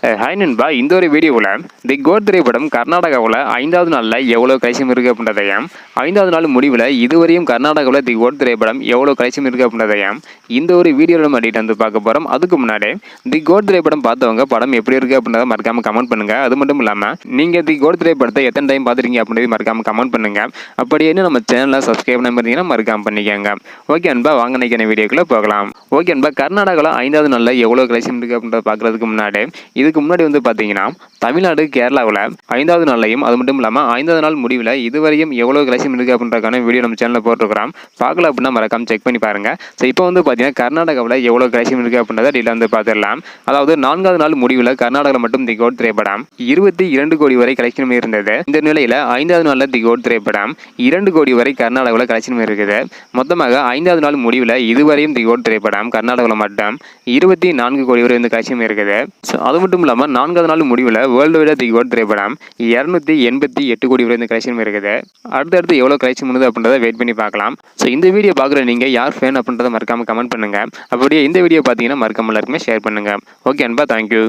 Hi நண்பா, இந்த ஒரு வீடியோவில் தி கோட் திரைப்படம் கர்நாடகாவில் 5வது நாளில் எவ்வளோ கலெக்ஷன் இருக்குது அப்படின்றதையும் 5வது நாள் முடிவில் இதுவரையும் கர்நாடகாவில் தி கோட் திரைப்படம் எவ்வளோ கலெக்ஷன் இருக்குது அப்படின்றதையும் இந்த ஒரு வீடியோவில் நம்ம டீட்டெயில் வந்து பார்க்க போகிறோம். அதுக்கு முன்னாடி தி கோட் திரைப்படம் பார்த்தவங்க படம் எப்படி இருக்குது அப்படின்றத மறக்காமல் கமெண்ட் பண்ணுங்கள். அது மட்டும் இல்லாமல் நீங்கள் தி கோட் திரைப்படத்தை எத்தனை டைம் பார்த்துருக்கீங்க அப்படின்றது மறக்காமல் கமெண்ட் பண்ணுங்கள். அப்படி என்ன நம்ம சேனலில் சப்ஸ்கிரைப் பண்ண பார்த்தீங்கன்னா மறக்காமல் பண்ணிக்கோங்க. ஓகே நண்பா, வாங்க நினைக்கிற வீடியோக்குள்ளே போகலாம். ஓகே நண்பா, கர்நாடகாவில் 5வது நாளில் எவ்வளோ கலெக்ஷன் இருக்குது அப்படின்றத பார்க்குறதுக்கு முன்னாடி இதுக்கு முன்னாடி வந்து பார்த்தீங்கன்னா தமிழ்நாடு கேரளாவில் 5வது நாள்லையும் அது மட்டும் இல்லாமல் 5வது நாள் முடிவில் இதுவரையும் எவ்வளோ கலெக்ஷன் இருக்குது அப்படின்றக்கான வீடியோ நம்ம சேனலில் போட்டிருக்கிறோம். பார்க்கல அப்படின்னா மறக்காம செக் பண்ணி பாருங்கள். ஸோ இப்போ வந்து பார்த்தீங்கன்னா கர்நாடகாவில் எவ்வளோ கலெக்ஷன் இருக்குது அப்படின்றத டீலாக வந்து பார்த்துடலாம். அதாவது 4வது நாள் முடிவில் கர்நாடகாவில் மட்டும் தி கோட் திரைப்படம் 22 கோடி வரை கலெக்ஷன் இருந்தது. இந்த நிலையில் 5வது நாளில் தி கோட் திரைப்படம் 2 கோடி வரை கர்நாடகாவில் கலெக்ஷன் இருக்குது. மொத்தமாக 5வது நாள் முடிவில் இதுவரையும் தி கோட் திரைப்படம் கர்நாடகாவில் மட்டும் 24 கோடி வரை வந்து கலெக்ஷன் இருக்குது. ஸோ அது மட்டும் இல்லாமல் 4வது நாள் முடிவில் வேர்ல்டு வைடாக தி கோட் திரைப்படம் 288 கோடி வரை இந்த கலெக்ஷன் இருக்குது. அடுத்தடுத்து எவ்வளோ கலெக்ஷன் பண்ணுது அப்படின்றத வெயிட் பண்ணி பார்க்கலாம். ஸோ இந்த வீடியோ பார்க்குற நீங்கள் யார் ஃபேன் அப்படின்றத மறக்காமல் கமெண்ட் பண்ணுங்கள். அப்படியே இந்த வீடியோ பார்த்தீங்கன்னா மறக்காமல் எல்லாருக்குமே ஷேர் பண்ணுங்கள். ஓகே அன்பா, தேங்க்யூ.